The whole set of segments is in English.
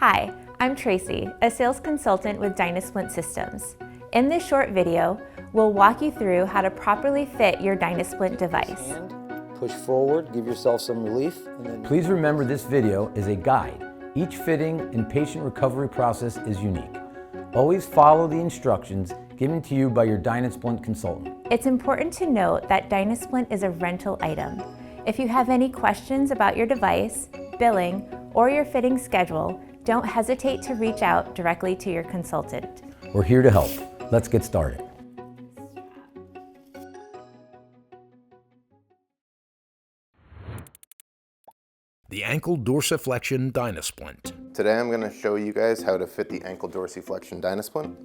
Hi, I'm Tracy, a sales consultant with Dynasplint Systems. In this short video, we'll walk you through how to properly fit your Dynasplint device. Hand, push forward, give yourself some relief. And then Please remember this video is a guide. Each fitting and patient recovery process is unique. Always follow the instructions given to you by your Dynasplint consultant. It's important to note that Dynasplint is a rental item. If you have any questions about your device, billing, or your fitting schedule, don't hesitate to reach out directly to your consultant. We're here to help. Let's get started. The ankle dorsiflexion Dynasplint. Today I'm going to show you guys how to fit the ankle dorsiflexion Dynasplint.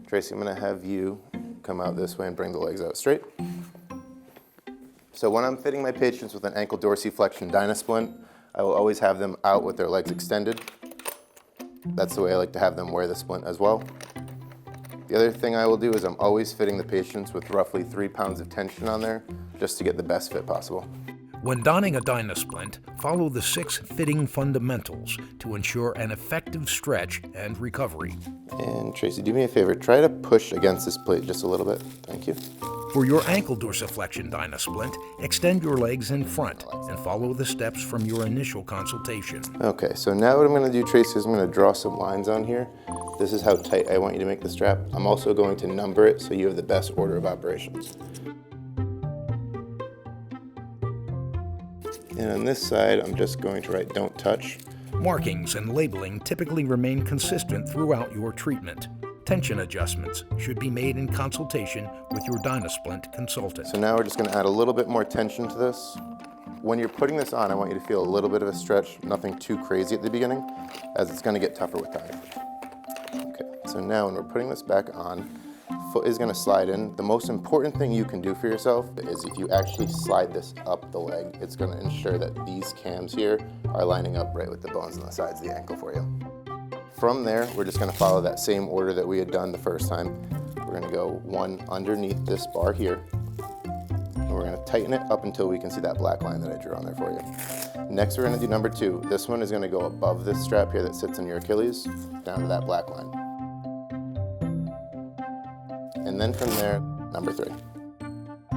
Tracy, I'm going to have you come out this way and bring the legs out straight. So when I'm fitting my patients with an ankle dorsiflexion Dynasplint, I will always have them out with their legs extended. That's the way I like to have them wear the splint as well. The other thing I will do is I'm always fitting the patients with roughly 3 pounds of tension on there, just to get the best fit possible. When donning a Dynasplint, follow the 6 fitting fundamentals to ensure an effective stretch and recovery. And Tracy, do me a favor, try to push against this plate just a little bit. Thank you. For your ankle dorsiflexion Dynasplint, extend your legs in front and follow the steps from your initial consultation. Okay, so now what I'm going to do, Tracy, is I'm going to draw some lines on here. This is how tight I want you to make the strap. I'm also going to number it so you have the best order of operations. And on this side, I'm just going to write "don't touch." Markings and labeling typically remain consistent throughout your treatment. Tension adjustments should be made in consultation with your Dynasplint consultant. So now we're just going to add a little bit more tension to this. When you're putting this on, I want you to feel a little bit of a stretch, nothing too crazy at the beginning, as it's going to get tougher with time. Okay, so now when we're putting this back on, foot is going to slide in. The most important thing you can do for yourself is if you actually slide this up the leg, it's going to ensure that these cams here are lining up right with the bones on the sides of the ankle for you. From there, we're just going to follow that same order that we had done the first time. We're going to go one underneath this bar here, and we're going to tighten it up until we can see that black line that I drew on there for you. Next, we're going to do number 2. This one is going to go above this strap here that sits in your Achilles, down to that black line. And then from there, number 3.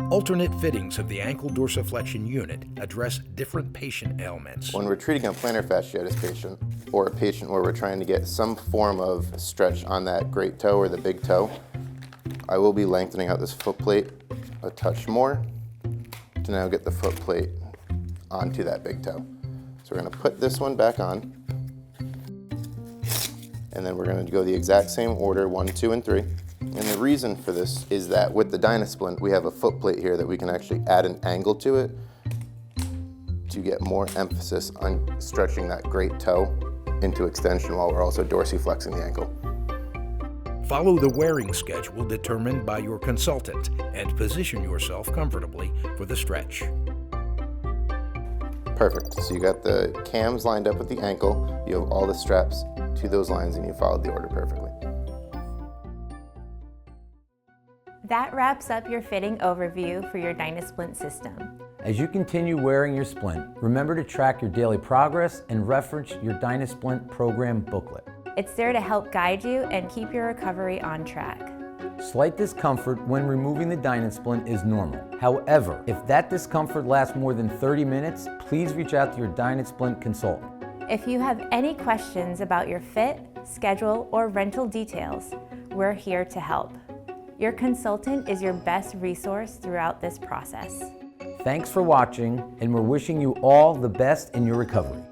Alternate fittings of the ankle dorsiflexion unit address different patient ailments. When we're treating a plantar fasciitis patient, or a patient where we're trying to get some form of stretch on that great toe or the big toe, I will be lengthening out this foot plate a touch more to now get the foot plate onto that big toe. So we're going to put this one back on, and then we're going to go the exact same order, 1, 2, and 3. And the reason for this is that with the Dynasplint, we have a foot plate here that we can actually add an angle to it to get more emphasis on stretching that great toe into extension while we're also dorsiflexing the ankle. Follow the wearing schedule determined by your consultant and position yourself comfortably for the stretch. Perfect. So you got the cams lined up with the ankle, you have all the straps to those lines, and you followed the order perfectly. That wraps up your fitting overview for your Dynasplint system. As you continue wearing your splint, remember to track your daily progress and reference your Dynasplint program booklet. It's there to help guide you and keep your recovery on track. Slight discomfort when removing the Dynasplint is normal. However, if that discomfort lasts more than 30 minutes, please reach out to your Dynasplint consultant. If you have any questions about your fit, schedule, or rental details, we're here to help. Your consultant is your best resource throughout this process. Thanks for watching, and we're wishing you all the best in your recovery.